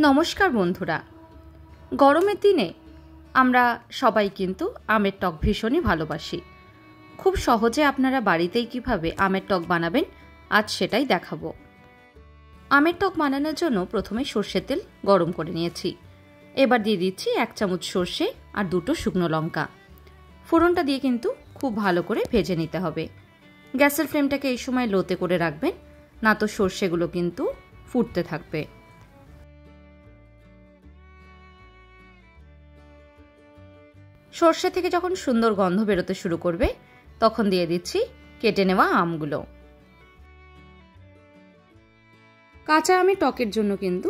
নমস্কার বন্ধুরা, গরমের দিনে আমরা সবাই কিন্তু আমের টক ভীষণই ভালোবাসি। খুব সহজে আপনারা বাড়িতেই কিভাবে আমের টক বানাবেন আজ সেটাই দেখাবো। আমের টক বানানোর জন্য প্রথমে সর্ষের তেল গরম করে নিয়েছি। এবার দিয়ে দিচ্ছি 1 চামচ সর্ষে আর 2টো শুকনো লঙ্কা। ফোড়নটা দিয়ে কিন্তু খুব ভালো করে ভেজে নিতে হবে। গ্যাসের ফ্লেমটাকে এই সময় লোতে করে রাখবেন, না তো সর্ষেগুলো কিন্তু ফুটতে থাকবে। সর্ষে থেকে যখন সুন্দর গন্ধ বেরোতে শুরু করবে তখন দিয়ে দিচ্ছি কেটে নেওয়া আমগুলো। কাঁচা আমের টকের জন্য কিন্তু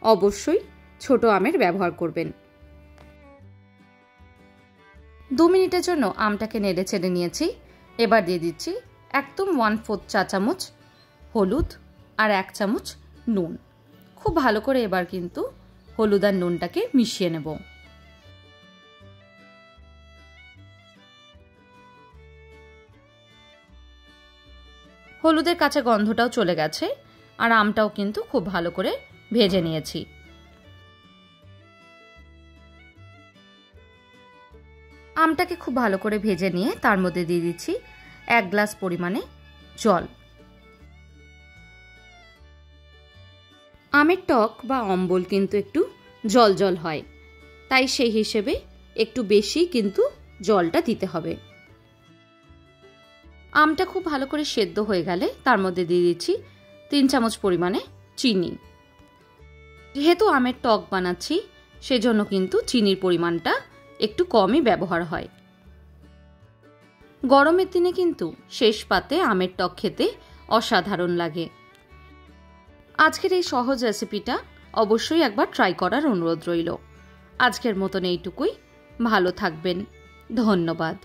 অবশ্যই ছোট আমের ব্যবহার করবেন। 2 মিনিটের জন্য আমটাকে নেড়ে চেড়ে নিয়েছি। এবার দিয়ে দিচ্ছি একদম 1/4 চা চামচ হলুদ আর 1 চামচ নুন। খুব ভালো করে এবার কিন্তু হলুদ আর নুনটাকে মিশিয়ে নেব। হলুদের কাঁচা গন্ধটাও চলে গেছে আর আমটাও কিন্তু খুব ভালো করে ভেজে নিয়েছি। আমটাকে খুব ভালো করে ভেজে নিয়ে তার মধ্যে দিয়ে দিচ্ছি 1 গ্লাস পরিমাণে জল। আমের টক বা অম্বল কিন্তু একটু জল জল হয়, তাই সেই হিসেবে একটু বেশি কিন্তু জলটা দিতে হবে। আমটা খুব ভালো করে সেদ্ধ হয়ে গেলে তার মধ্যে দিয়ে দিচ্ছি 3 চামচ পরিমাণে চিনি। যেহেতু আমের টক বানাচ্ছি সেজন্য কিন্তু চিনির পরিমাণটা একটু কমই ব্যবহার হয়। গরমের দিনে কিন্তু শেষ পাতে আমের টক খেতে অসাধারণ লাগে। আজকের এই সহজ রেসিপিটা অবশ্যই একবার ট্রাই করার অনুরোধ রইল। আজকের মতন এইটুকুই। ভালো থাকবেন। ধন্যবাদ।